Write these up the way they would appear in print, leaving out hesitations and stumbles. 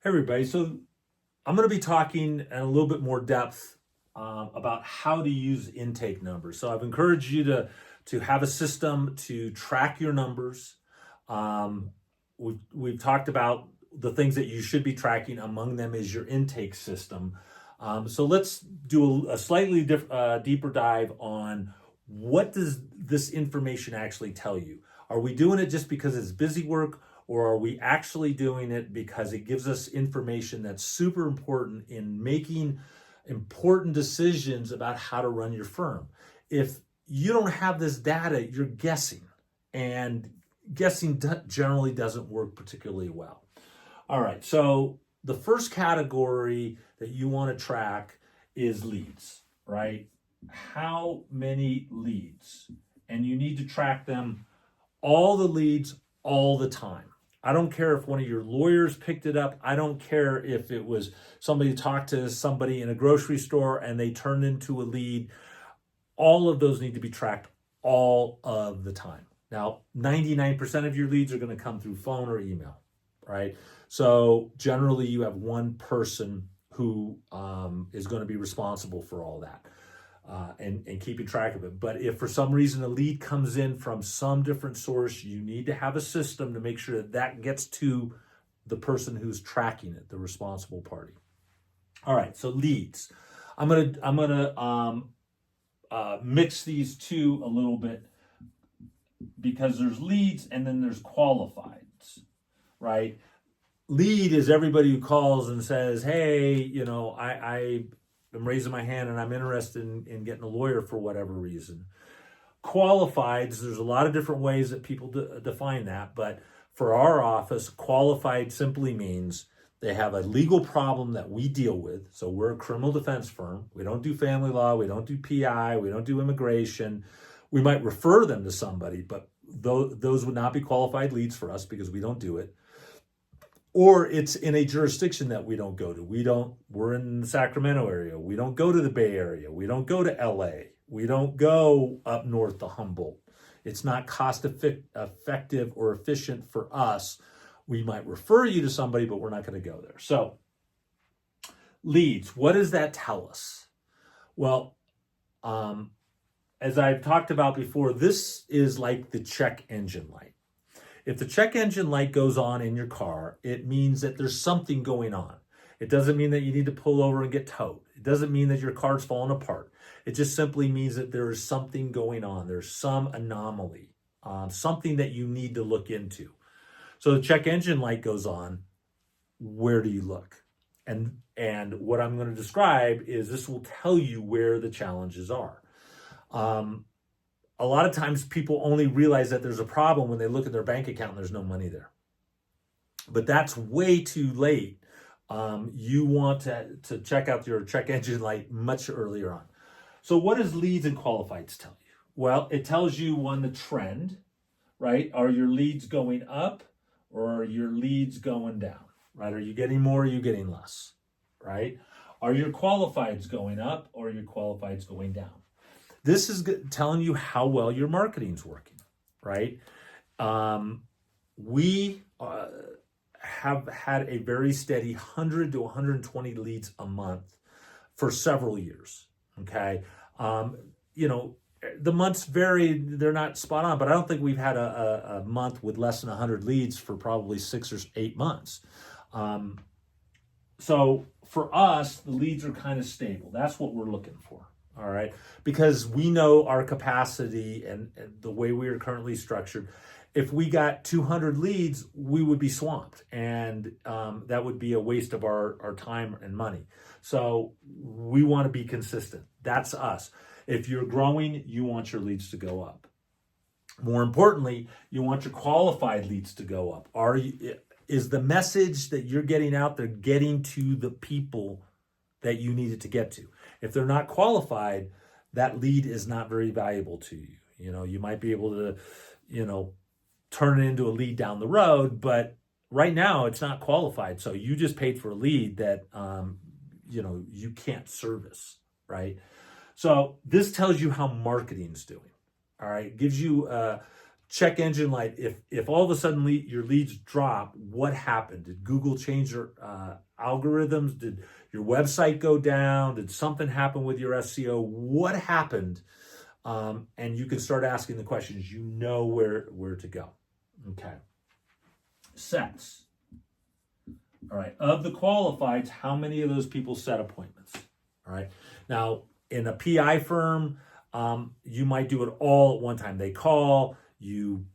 Hey everybody, so I'm going to be talking in a little bit more depth about how to use intake numbers. So I've encouraged you to have a system to track your numbers. Um, we've talked about the things that you should be tracking. Among them is your intake system. So let's do a slightly deeper dive on what does this information actually tell you. Are we doing it just because it's busy work? Or are we actually doing it because it gives us information that's super important in making important decisions about how to run your firm? If you don't have this data, you're guessing, and guessing generally doesn't work particularly well. All right, so the first category that you want to track is leads, right? How many leads? And you need to track them, all the leads, all the time. I don't care if one of your lawyers picked it up. I don't care if it was somebody talked to somebody in a grocery store and they turned into a lead. All of those need to be tracked all of the time. Now, 99% of your leads are going to come through phone or email, right? So generally you have one person who is going to be responsible for all that. And keeping track of it. But if for some reason a lead comes in from some different source, you need to have a system to make sure that that gets to the person who's tracking it, the responsible party. All right, so leads. I'm gonna mix these two a little bit because there's leads and then there's qualifieds, right? Lead is everybody who calls and says, "Hey, I'm raising my hand and I'm interested in getting a lawyer for whatever reason." Qualifieds, there's a lot of different ways that people define that, but for our office, qualified simply means they have a legal problem that we deal with. So we're a criminal defense firm. We don't do family law, we don't do PI, we don't do immigration. We might refer them to somebody, but those would not be qualified leads for us because we don't do it. Or it's in a jurisdiction that we don't go to. We're in the Sacramento area. We don't go to the Bay Area. We don't go to LA. We don't go up north to Humboldt. It's not cost effective or efficient for us. We might refer you to somebody, but we're not going to go there. So leads, what does that tell us? Well, as I've talked about before, this is like the check engine light. If the check engine light goes on in your car, it means that there's something going on. It doesn't mean that you need to pull over and get towed. It doesn't mean that your car's falling apart. It just simply means that there is something going on. There's some anomaly, something that you need to look into. So the check engine light goes on. Where do you look? And what I'm going to describe is this will tell you where the challenges are. A lot of times people only realize that there's a problem when they look at their bank account and there's no money there. But that's way too late. You want to check out your check engine light much earlier on. So what does leads and qualifieds tell you? Well, it tells you the trend, right? Are your leads going up or are your leads going down, right? Are you getting more or are you getting less, right? Are your qualifieds going up or are your qualifieds going down? This is telling you how well your marketing's working, right? We have had a very steady 100 to 120 leads a month for several years, okay? The months vary, they're not spot on, but I don't think we've had a month with less than 100 leads for probably 6 or 8 months. So for us, the leads are kind of stable. That's what we're looking for. All right, because we know our capacity and the way we are currently structured. If we got 200 leads, we would be swamped, and that would be a waste of our time and money. So we want to be consistent. That's us. If you're growing, you want your leads to go up. More importantly, you want your qualified leads to go up. Is the message that you're getting out there getting to the people that you need it to get to? If they're not qualified, that lead is not very valuable to you. You might be able to, turn it into a lead down the road, but right now it's not qualified. So you just paid for a lead that, you can't service, right? So this tells you how marketing's doing. All right, gives you check engine light. If all of a sudden your leads drop, what happened? Did Google change their algorithms? Did your website go down? Did something happen with your SEO? What happened? And you can start asking the questions. You know where to go. Okay. Sets. All right. Of the qualifieds, how many of those people set appointments? All right. Now, in a PI firm, you might do it all at one time. They call, you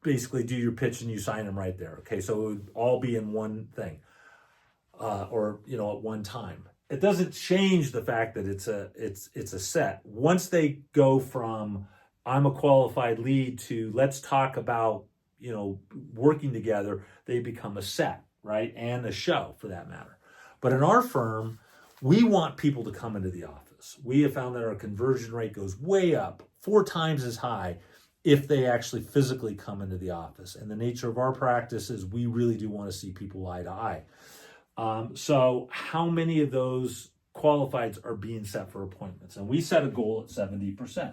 basically do your pitch and you sign them right there. Okay. So it would all be in one thing, or, at one time. It doesn't change the fact that it's a set. Once they go from I'm a qualified lead to let's talk about, working together, they become a set, right? And a show for that matter. But in our firm, we want people to come into the office. We have found that our conversion rate goes way up, 4 times as high if they actually physically come into the office. And the nature of our practice is we really do want to see people eye to eye. So how many of those qualifieds are being set for appointments? And we set a goal at 70%.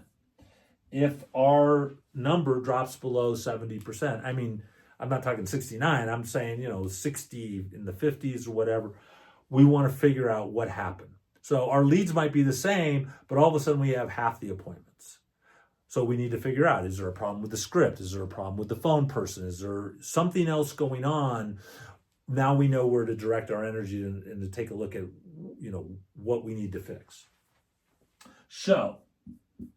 If our number drops below 70%, I mean, I'm not talking 69, I'm saying, 60 in the 50s or whatever, we want to figure out what happened. So our leads might be the same, but all of a sudden we have half the appointments. So we need to figure out, is there a problem with the script? Is there a problem with the phone person? Is there something else going on? Now we know where to direct our energy and to take a look at, what we need to fix. So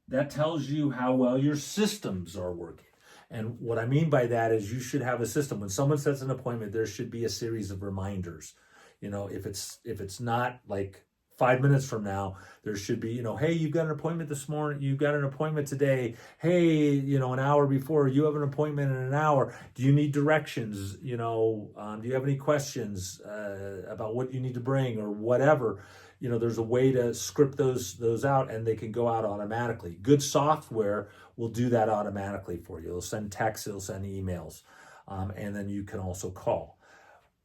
that tells you how well your systems are working. And what I mean by that is you should have a system. When someone sets an appointment, there should be a series of reminders. If it's not like 5 minutes from now, there should be, hey, you've got an appointment this morning. You've got an appointment today. Hey, an hour before, you have an appointment in an hour. Do you need directions? Do you have any questions about what you need to bring or whatever? There's a way to script those out and they can go out automatically. Good software will do that automatically for you. It'll send texts, it'll send emails, and then you can also call.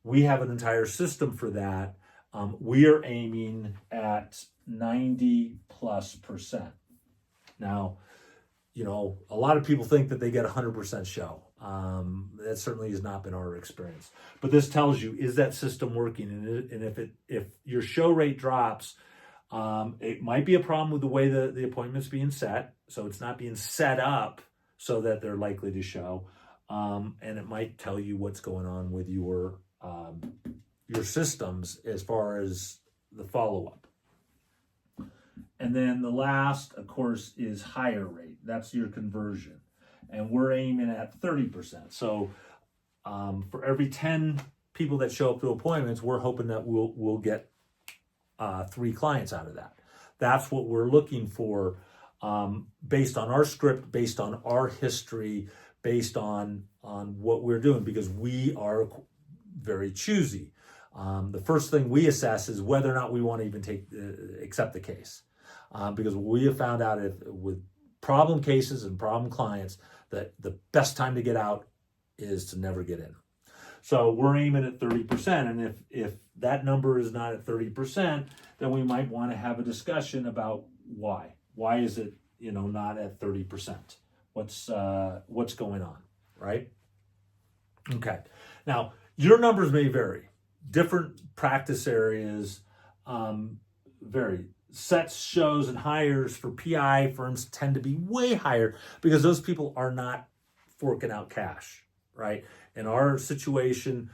We have an entire system for that. We are aiming at 90+%. Now, a lot of people think that they get 100% show. That certainly has not been our experience. But this tells you, is that system working? And if your show rate drops, it might be a problem with the way the appointment's being set. So it's not being set up so that they're likely to show. And it might tell you what's going on with your systems as far as the follow-up. And then the last, of course, is higher rate. That's your conversion. And we're aiming at 30%. So for every 10 people that show up to appointments, we're hoping that we'll get 3 clients out of that. That's what we're looking for, based on our script, based on our history, based on what we're doing, because we are very choosy. The first thing we assess is whether or not we want to even accept the case, because we have found out with problem cases and problem clients that the best time to get out is to never get in. So we're aiming at 30%, and if that number is not at 30%, then we might want to have a discussion about why. Why is it not at 30%? What's going on, right? Okay. Now your numbers may vary. Different practice areas vary. Sets, shows, and hires for PI firms tend to be way higher because those people are not forking out cash, right? In our situation,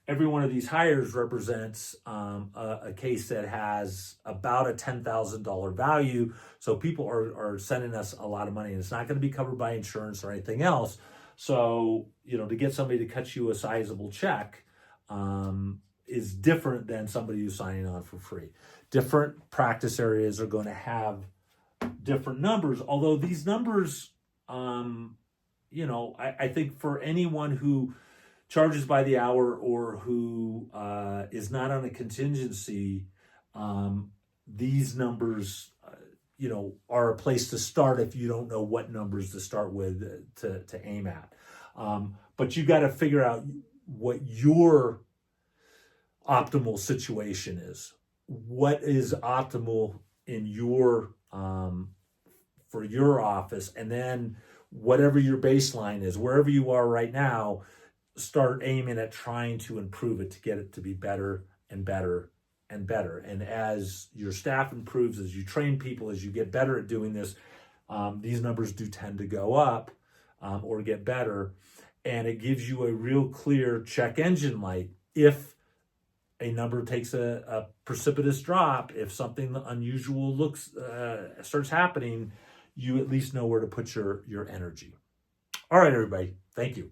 every one of these hires represents a case that has about a $10,000 value. So people are sending us a lot of money, and it's not going to be covered by insurance or anything else. So, to get somebody to cut you a sizable check is different than somebody who's signing on for free. Different practice areas are going to have different numbers, although these numbers, I think for anyone who charges by the hour or who is not on a contingency, these numbers, are a place to start if you don't know what numbers to start with to aim at. But you got to figure out what your optimal situation is. What is optimal in your for your office, and then whatever your baseline is, wherever you are right now, start aiming at trying to improve it to get it to be better and better and better. And as your staff improves, as you train people, as you get better at doing this, these numbers do tend to go up or get better. And it gives you a real clear check engine light if a number takes a precipitous drop, if something unusual starts happening, you at least know where to put your energy. All right, everybody. Thank you.